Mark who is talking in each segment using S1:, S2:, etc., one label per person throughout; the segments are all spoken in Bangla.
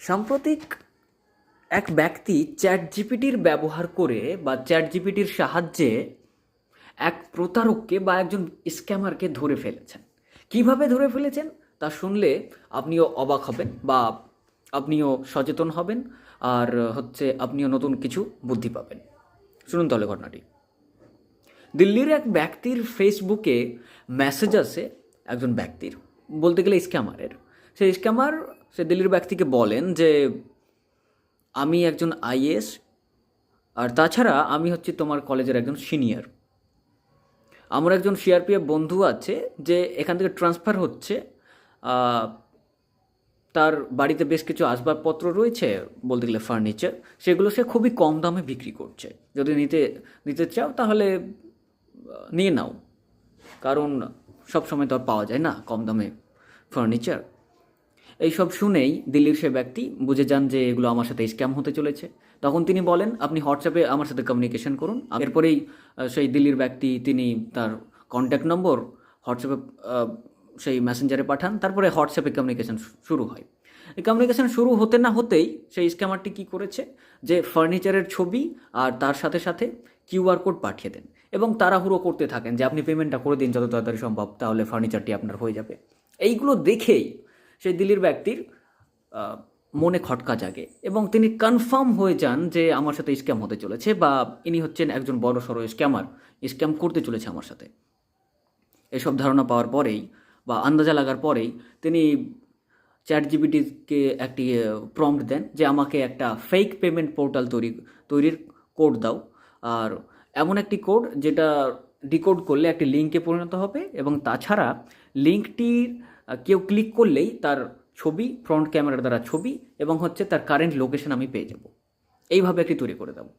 S1: সাম্প্রতিক এক ব্যক্তি চ্যাট জিপিটির ব্যবহার করে বা চ্যাট জিপিটির সাহায্যে এক প্রতারককে বা একজন স্ক্যামারকে ধরে ফেলেছেন। কিভাবে ধরে ফেলেছেন তা শুনলে আপনিও অবাক হবেন বা আপনিও সচেতন হবেন, আর আপনিও নতুন কিছু বুদ্ধি পাবেন। শুনুন তাহলে ঘটনাটি। দিল্লির এক ব্যক্তির ফেসবুকে মেসেজ আসে একজন ব্যক্তির, বলতে গেলে স্ক্যামারের। সেই স্ক্যামার সে দিল্লির ব্যক্তিকে বলেন যে আমি একজন আইএএস, আর তাছাড়া আমি তোমার কলেজের একজন সিনিয়র। আমার একজন সিআরপিএফ বন্ধু আছে যে এখান থেকে ট্রান্সফার হচ্ছে, তার বাড়িতে বেশ কিছু আসবাবপত্র রয়েছে, বলতে গেলে ফার্নিচার, সেগুলো সে খুবই কম দামে বিক্রি করছে। যদি নিতে নিতে চাও তাহলে নিয়ে নাও, কারণ সব সময় তো আর পাওয়া যায় না কম দামে ফার্নিচার। এইসব শুনেই দিল্লির সে ব্যক্তি বুঝে যান যে এগুলো আমার সাথে স্ক্যাম হতে চলেছে। তখন তিনি বলেন আপনি হোয়াটসঅ্যাপে আমার সাথে কমিউনিকেশন করুন। এরপরেই সেই দিল্লির ব্যক্তি তিনি তার কন্ট্যাক্ট নম্বর হোয়াটসঅ্যাপে সেই মেসেঞ্জারে পাঠান। তারপরে হোয়াটসঅ্যাপে কমিউনিকেশন শুরু হয়। এই কমিউনিকেশন শুরু হতে না হতেই সেই স্ক্যামারটি কী করেছে যে ফার্নিচারের ছবি আর তার সাথে সাথে কিউআর কোড পাঠিয়ে দেন এবং তাড়াহুড়ো করতে থাকেন যে আপনি পেমেন্টটা করে দিন যত তাড়াতাড়ি সম্ভব, তাহলে ফার্নিচারটি আপনার হয়ে যাবে। এইগুলো দেখেই সেই দিল্লির ব্যক্তির মনে খটকা জাগে এবং তিনি কনফার্ম হয়ে যান যে আমার সাথে স্ক্যাম হতে চলেছে বা ইনি হচ্ছেন একজন বড় সড়ো স্ক্যামার, স্ক্যাম করতে চলেছে আমার সাথে। এসব ধারণা পাওয়ার পরেই বা আন্দাজা লাগার পরেই তিনি চ্যাট জিপিটিকে একটি প্রম্পট দেন যে আমাকে একটা ফেক পেমেন্ট পোর্টাল তৈরির কোড দাও, আর এমন একটি কোড যেটা ডিকোড করলে একটি লিঙ্কে পরিণত হবে এবং তাছাড়া লিঙ্কটির কেউ ক্লিক করলেই তার ছবি, ফ্রন্ট ক্যামেরার দ্বারা ছবি এবং তার কারেন্ট লোকেশন আমি পেয়ে যাব। এইভাবে একটি তৈরি করে দেবো।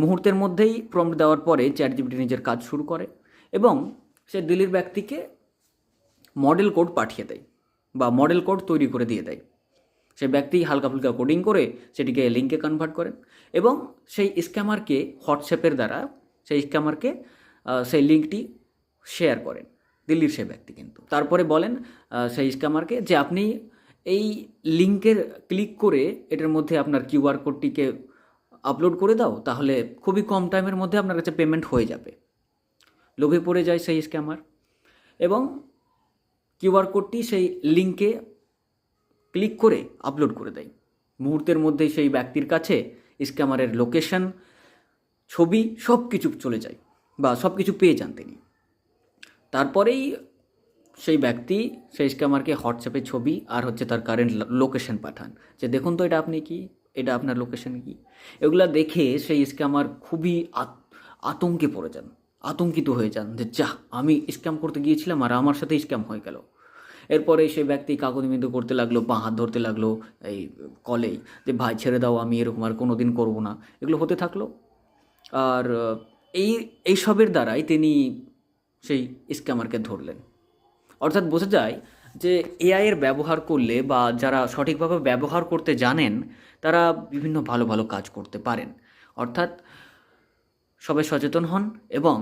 S1: মুহূর্তের মধ্যেই প্রম্পট দেওয়ার পরে চ্যাট জিপিটি নিজের কাজ শুরু করে এবং সে দিল্লির ব্যক্তিকে মডেল কোড পাঠিয়ে দেয় বা মডেল কোড তৈরি করে দিয়ে দেয়। সে ব্যক্তি হালকা ফুলকা কোডিং করে সেটিকে লিঙ্কে কনভার্ট করেন এবং সেই স্ক্যামারকে হোয়াটসঅ্যাপের দ্বারা সেই লিঙ্কটি শেয়ার করেন দিল্লির সে ব্যক্তি। কিন্তু তারপরে বলেন সেই স্ক্যামারকে যে আপনি এই লিঙ্কের ক্লিক করে এটার মধ্যে আপনার কিউআর কোডটিকে আপলোড করে দাও, তাহলে খুবই কম টাইমের মধ্যে আপনার কাছে পেমেন্ট হয়ে যাবে। লোভে পড়ে যায় সেই স্ক্যামার এবং কিউআর কোডটি সেই লিঙ্কে ক্লিক করে আপলোড করে দেয়। মুহূর্তের মধ্যেই সেই ব্যক্তির কাছে স্ক্যামারের লোকেশন, ছবি সব কিছু চলে যায় বা সব কিছু পেয়ে যান তিনি। তারপরেই সেই ব্যক্তি সেই স্ক্যামারকে হোয়াটসঅ্যাপে ছবি আর তার কারেন্ট লোকেশন পাঠান যে দেখুন তো এটা আপনি কি, এটা আপনার লোকেশন কি। এগুলা দেখে সেই স্ক্যামার খুবই আতঙ্কে পড়ে যান, আতঙ্কিত হয়ে যান যে যা, আমি স্ক্যাম করতে গিয়েছিলাম আর আমার সাথে স্ক্যাম হয়ে গেল। এরপরে সেই ব্যক্তি কাকুতিমিনতি করতে লাগলো, বাঁ হাত ধরতে লাগলো এই কলেই যে ভাই ছেড়ে দাও, আমি এরকম আর কোনো দিন করবো না। এগুলো হতে থাকলো আর এইসবের দ্বারাই তিনি সেই স্ক্যামারকে ধরলেন। অর্থাৎ বোঝা যায় যে এআইয়ের ব্যবহার করলে বা যারা সঠিকভাবে ব্যবহার করতে জানেন তারা বিভিন্ন ভালো ভালো কাজ করতে পারেন। অর্থাৎ সবাই সচেতন হন এবং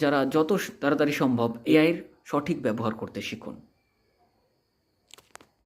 S1: যারা যত তাড়াতাড়ি সম্ভব এআইয়ের সঠিক ব্যবহার করতে শিখুন।